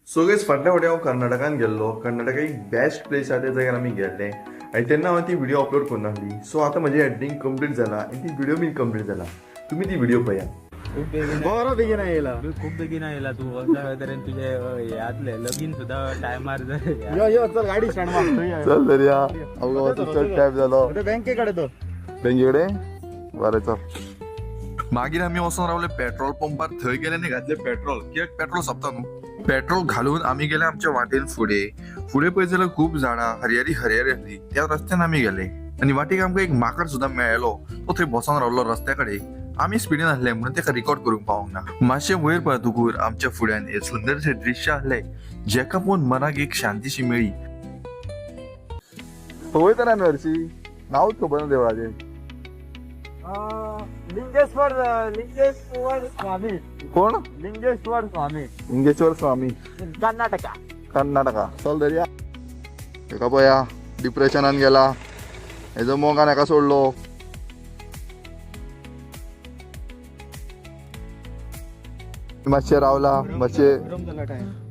So guys फाटल्या फावटी हांव कर्नाटकान गेल्लो. कर्नाटका एक बेस्ट प्लेस आहा त्या जाग्यार आमी गेल्ले आनी तेन्ना हांवें ती व्हिडिओ अपलोड करून नासली. सो आतां म्हजें एडिटींग कंप्लीट जाला आनी ती व्हिडिओ बीन कंप्लीट जाला. तुम्ही ती व्हिडिओ पळया. बरो बेगीन येयला. खूप बेगीन आयला तू अशा तरेन तुझे यातले लगीन सुद्धा टायमार यो चल गाडी स्टँड मार. चल दर्या चल टायप जालो बँकेकडे तो बँकेकडे बरें चल. मागीर आमी वचून रावले पेट्रोल पंपार. थंय गेले आनी घातले पेट्रोल, कित्याक पेट्रोल सोंपता न्हू. पेट्रोल घालून आमी गेले आमच्या वाटेन फुडें पळयत जाल्यार खूब झाडां हरयाली आसली. त्या रस्त्यान आमी गेले आनी वाटेक आमकां एक माकड सुद्दां मेळ्ळो. तो थंय बसून रावलो रस्त्या कडेन. आमी स्पिडीन आसले म्हणून ताका रिकॉर्ड करूंक पावूंक ना. मातशें वयर पळयतकूर आमच्या फुड्यान एक सुंदरशें दृश्य आसलें जेका पळोवन मनाक एक शांतीशी मेळ्ळी. वयतना न्हू हरशी नांवच खबर ना देवळाचें. लिंगेश्वर स्वामी. कोण? लिंगेश्वर स्वामी लिंगेश्वर स्वामी कर्नाटका. चल दर्या. एका पळया डिप्रेशनान गेला. हेजो मोगान एका सोडलो. मातशें रावला.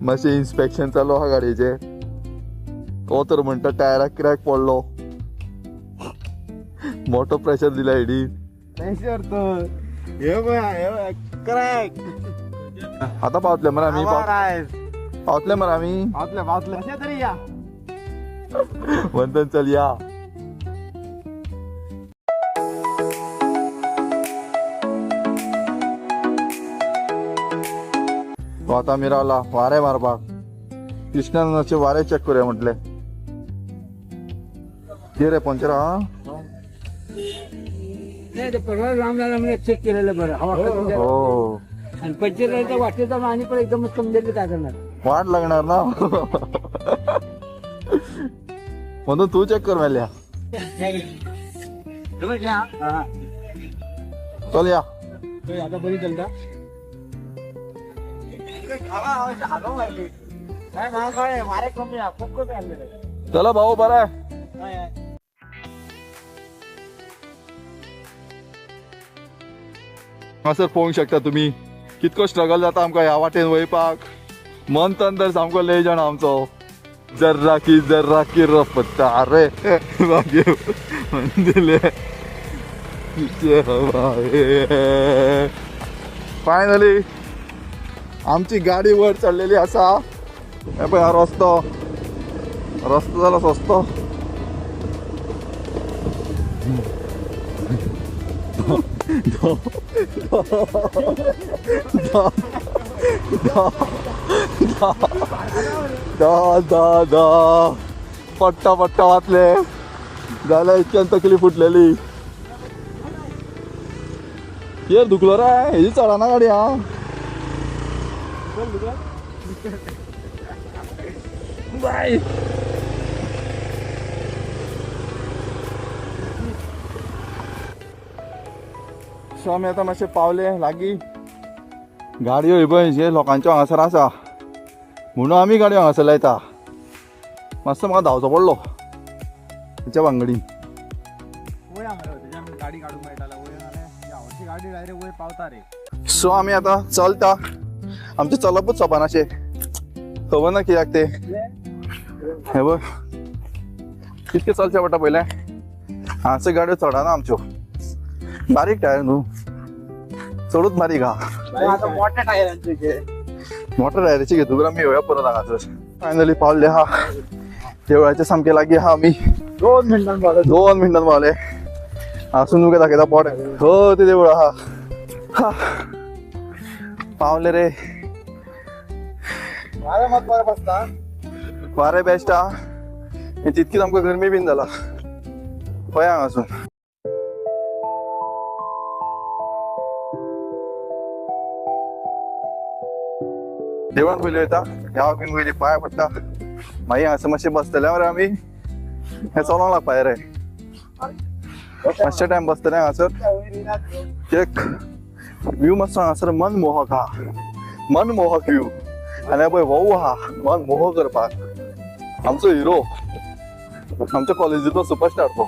मातशें इन्स्पेक्शन चालू आहा गाडयेचे. तो तर म्हणटा टायराक क्रॅक पडलो. मोठो प्रेशर दिला हेडी. क्रॅक आता पावतले मरे आमी. पावतले मरे आमी. पावतले अशें तरी या. वंदन चल या. तो आता आमी रावला वारे मारपाक. कृष्णान अशें वारे चेक करूया म्हटले. कितें रे पंचर आहा? चेक केलेलं बरं. हो आणि पंचर वाटेचा आणि पण एकदमच समजेल काय करणार. वाट लागणार ना. म्हणून तू चेक कर मेल्या. चल या. आता बरी चलता. मारे कमी खूप कमी आणले. चला भाऊ बरं आहे. हांगासर पळोवंक शकता तुमी कितको स्ट्रगल जाता आमकां ह्या वाटेन वयपाक. मन तन तर सामको लय जाणा आमचो. जर्रा की रफ्तार रे मागीर दिले. फायनली आमची गाडी वर चडलेली आसा. हे पळय हा रस्तो जाला सस्तो. पट्टा वाचले जाल्यार इतक्यान तकली फुटलेली. येर दुखलो रे. हेजी चडना गाडी हा. बाय. सो आमी आतां मातशे पावले लागीं. गाडयो हे पळय जे लोकांच्यो हांगासर आसा म्हणून आमी गाडयो हांगासर लायता. मातसो म्हाका धांवचो पडलो तेच्या वांगडी. गाडी काढूंक मेळटाले वयर गाडी डायरेक्ट वयर पावता रे. सो आमी आतां चलता. आमचें चलपूच सोंपनाशें. खबर ना कित्याक ते. हे पळय कितके चलचें पडटा पयलें. हांगासर गाडयो चडना आमच्यो. बारीक टायर न्हू. चडूच बारीक आहा. मोठ्या टायरांचे मोटर टायराची घेतून आमी येवया परत हांगासर. फायनली पावले आहा देवळाचे सामके लागीं आहा आमी. 2 मिनिटांनी पावले. 2 मिनटान पावले. हांसून तुका दाखयता पोट. हो ते देवूळ आहा. पावले रे. वारे मात बरें बसता. वारे बेस्ट आहा. तितकीच आमकां गरमी बीन जाला. पळया हांगासून. देवळान पयलीं वयता. ह्या वाटेन पयलीं पांय पडटा. मागीर हांगासर मातशें बसतले मरे आमी. हें चलोंक लागपाक रे. मातशे टायम बसतले हांगासर. कित्याक व्यू मातसो हांगासर मनमोहक आहा. मनमोहक व्यू. आनी पळय वो आहा मनमोहक करपाक. आमचो हिरो. आमच्या कॉलेजीचो सुपरस्टार तो.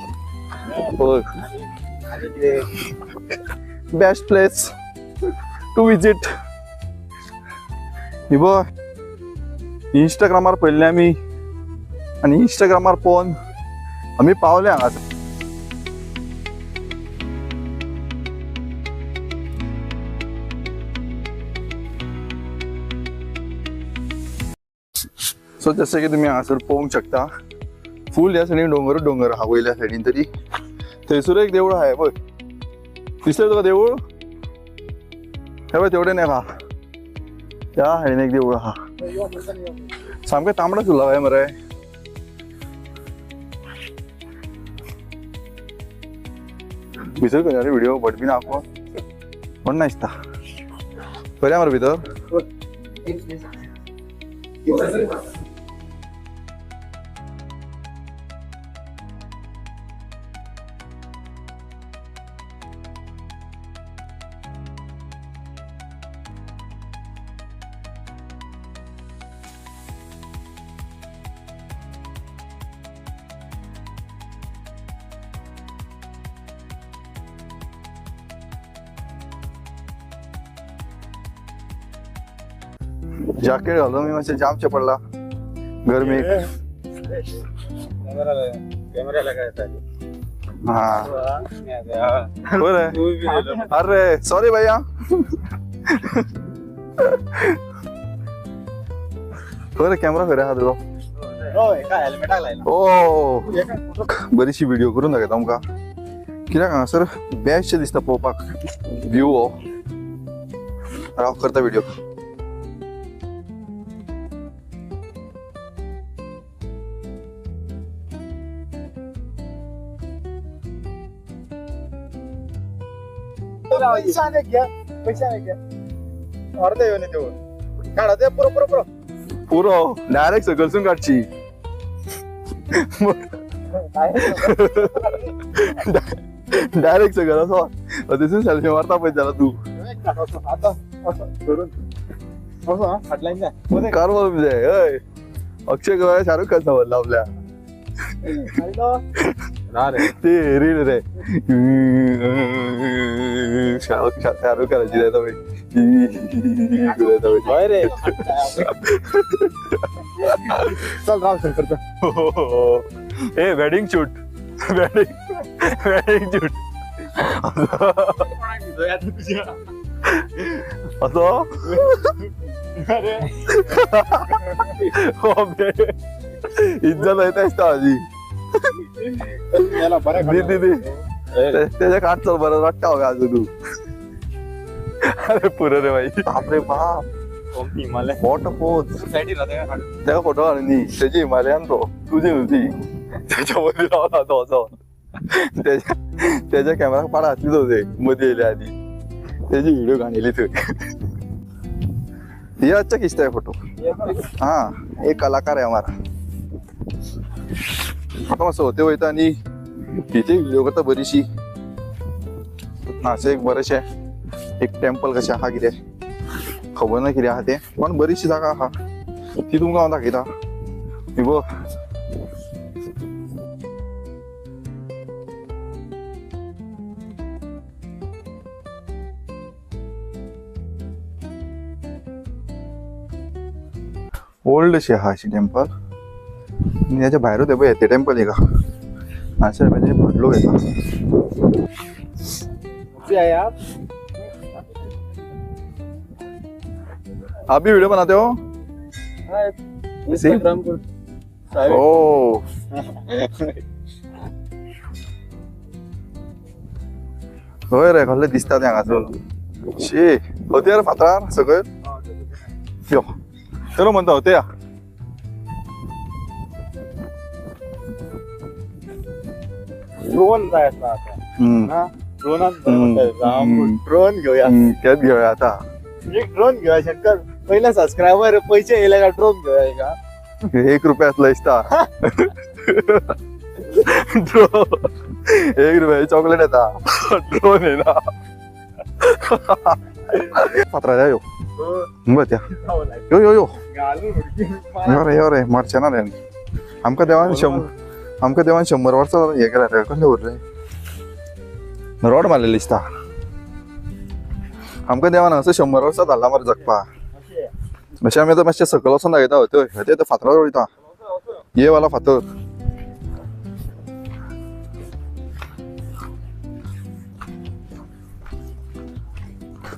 Best place to visit. ही बघ इंस्टाग्रामार पळयल्लें आमी आनी इंस्टाग्रामार पळोवन आमी पावले हांगासर. सो जशें की तुमी हांगासर पळोवंक शकता फूल ह्या सायडीन दोंगर आहा वयल्या सायडीन तरी. थंयसर एक देवूळ आहा पळय, दिसतलें तुका देवूळ? हे पळय तेवढें आहा, त्या सायडीन एक देवूळ आहा. सामकें तांबडो सुल्ला काय मरे. भितर खंय व्हिडिओ बट बी नाको कोण ना दिसता. खऱ्या मरे भितर जॅकेट घालून मी मातशें जामचें पडला गरमेक. कॅमेरा लगायचा हा बरं. अरे सॉरी भैया. खरं कॅमेरा खरे आहा तुका? हेल्मेटाक लायला. ओ बरीशी व्हिडिओ करून दाखयता तुमकां. कित्याक हांगासर बेश्ट दिसता पळोवपाक व्यू हो. हांव करता व्हिडिओ. पुरो डायरेक्ट सकलसून काडची. डायरेक्ट सकल असो थंयसून सेल्फी मारता पळय जाल्यार तूं कारवार जाय. हय अक्षय कुमार शाहरुख खान समजला आपल्या. ते रील रे शाहरुख खानाची जाता पळय रे चल राव करतो. ए वेडिंग शूट वेडिंग शूट असो. इज्जत येता दिसता माझी. त्याच्या काट चल बरं वाटतं हो आज तू. अरे पुरं रे भाई. बापरे बाप फोटो पोच त्या फोटो आणि त्याची हिमालयान तो तुझी नुसती त्याच्यामध्ये राहला तो असो. त्याच्या कॅमेरा पाडा घातलीच होते मध्ये येयले आधी. त्याची व्हिडिओ काढली थंय. हे अच्छा खिचताय फोटो. हा एक कलाकार आहे हमारा. आता मातसो होते वयता आणि तिथे व्हिडिओ करता बरीशी. अशें एक बरेशे एक टेम्पल कशें आहा कितें खबर ना कितें आहा तें पण बरीशी जागा आहा ती तुमकां हांव दाखयता. बघ ओल्ड अशी आहा अशी टेम्पल. आणि याच्या भायरूच आहे पळय ते टेम्पल एक आहा. अशें भट लोक येता. आप भी वीडियो बनाते हो? इंस्टाग्राम पर. ओ होय रे कसले दिसता ते हांगासून. शी होते रे फातरार सकयल. यो चलो म्हणता होते या. ड्रोन जाय आसता आता. ड्रोन घेऊया. त्यात घेऊया आता. एक ड्रोन घेऊया शंकर. पहिला सबस्क्रायबर पैसे येयले का ड्रोन घेऊया का? ₹1 दिसता. ₹1 चॉकलेट येता. ड्रोन येना. फातरार यो बघ त्या. यो यो यो यो रे मारचेना रे. आमकां देवान 100 वर्सां हे केल्या रे. कसले उरले रॉड मारलेली दिसता. आमकां देवान असं 100 वर्सां धाडला मरे जगपा. मातशें आमी आतां मातशें सकयल वचोन दाखयता हय ते फातरार वयता ये वाला फातर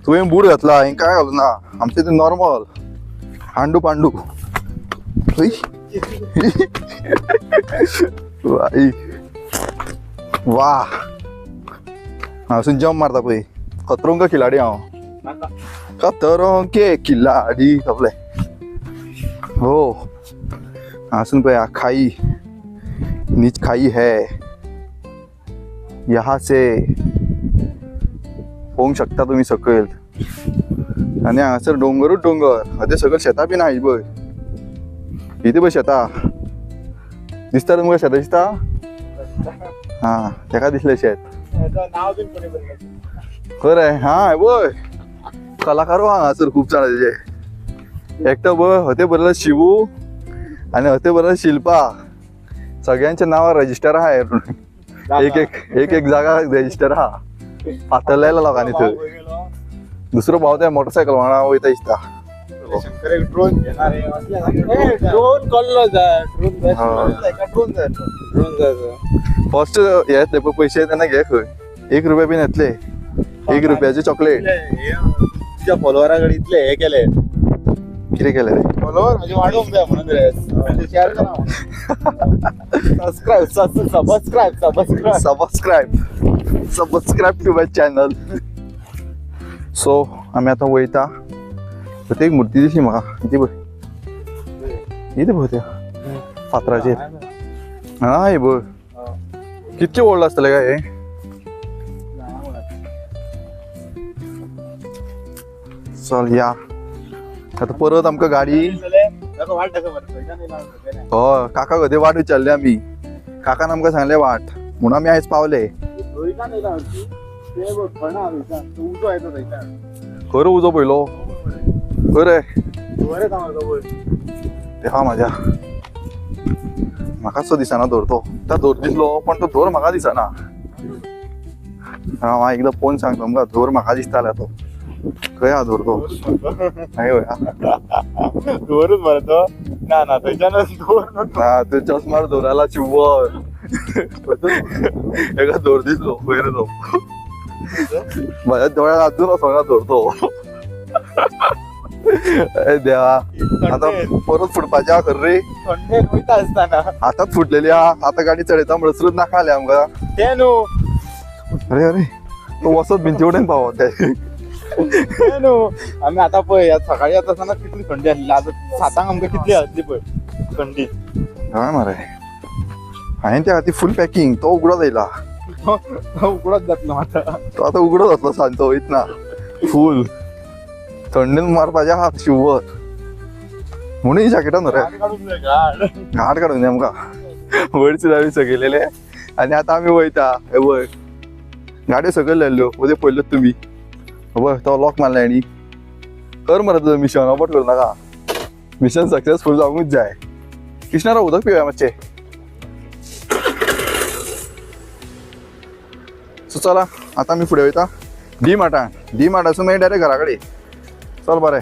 तुवें बूट घातला हांवें काय घालूना आमचें तें नॉर्मल हांडू पांडू हय. वाई. वा हांवसून जम्प मारता पळय खतरों का खिलाडी हांव खतरों के खिलाडी तपले हो हांसून पळय खाई नीच खाई है यहाँ से पळोवंक शकता तुमी सकयल आनी हांगासर डोंगरूच डोंगर ते सकयल शेतां बीन आहाय पळय इथे पळय शेतां दिसता तुमकां शेतां दिसता हा तेका दिसलें शेत नाव बीन कोणी खरें हा पळय कलाकारो हांगासर खूब जाणां तेजे एकटो पळय हते बरयला शिवू आनी हते बरयला शिल्पा सगळ्यांचे नांव रजिस्टर आहा एक जागा रजिस्टर आहा फातरलेला लोकांनी थंय दुसरो भाव त्या मोटरसायकल वांगडा वयता दिसता शंकर ड्रोन घेणार ड्रोन कळलो जाय ड्रोन जाय फर्स्ट हे येतले पळय पयशे तेन्ना घे खंय 1 रुपया बीन येतले 1 रुपयाचे चॉकलेट तुझ्या फॉलोवरा कडे इतले हे केले कितें केलें रे फॉलोवर म्हणजे वाढवूंक जाय म्हणून रे शेअर करा subscribe to my channel so आम्ही आता वयता ते एक मूर्ती दिसली म्हाका इथे पळय इथे पळय त्या फातराचेर हा हे पळय कितले व्हडलो आसतले काय हे चल या आता परत आमकां गाडी हय काका कधी वाट विचारली आमी काकान आमकां सांगले वाट म्हणून आमी आयज पावले खरो उजो पयलो खरे तेहा म्हाज्या म्हाकाच दिसना धरतो तो धर दिसलो पण तो धर म्हाका दिसना हांव एकदां पळोवन सांगता तुमकां धर म्हाका दिसतालो तो खंय हा धरतो दोरच मरतो ना ना थंयच्यानच दोर हा ते चष्मार धराला चिव्वर एका धर दिसलो पयर तो माझ्या डोळ्यात अजून असो धरतो देवा आता परत फुटपाचे हा खर रे थंडेक वयता आसतना आताच फुटलेली हा आता गाडी चडयता म्हणसरूच नाका आले आमकां ते न्हू अरे अरे तो वसत भिंती उडेन पावत ते न्हू आमी आतां पळय सकाळी येता आसतना कितली थंडी आसली आता 7 आमकां कितली आसली पळय थंडी हय मरे हांवें त्या खातीर फूल पॅकिंग तो उगडो जायला उकडत जातलो आता तो आता उगडो जातलो सांजचो वयतना फूल थंडीन मारपाचे हात शिवर म्हणून ही जॅकेटान रे घाट काडून आमकां वयरची जावी सकयलेले आनी आतां आमी वयता हे वय गाडयो सकयल लायल्यो उदय पयल्योत तुमी पळय तो लॉक मारला आनी कर मरे तुजो मिशन अबट करूं नाका मिशन सक्सेसफूल जावंकूच जाय कृष्णाराव उदक पिवया मातशें सो चला आता आमी फुडें वयता डी मार्टासून मागीर डायरेक्ट घरा कडेन चल बरें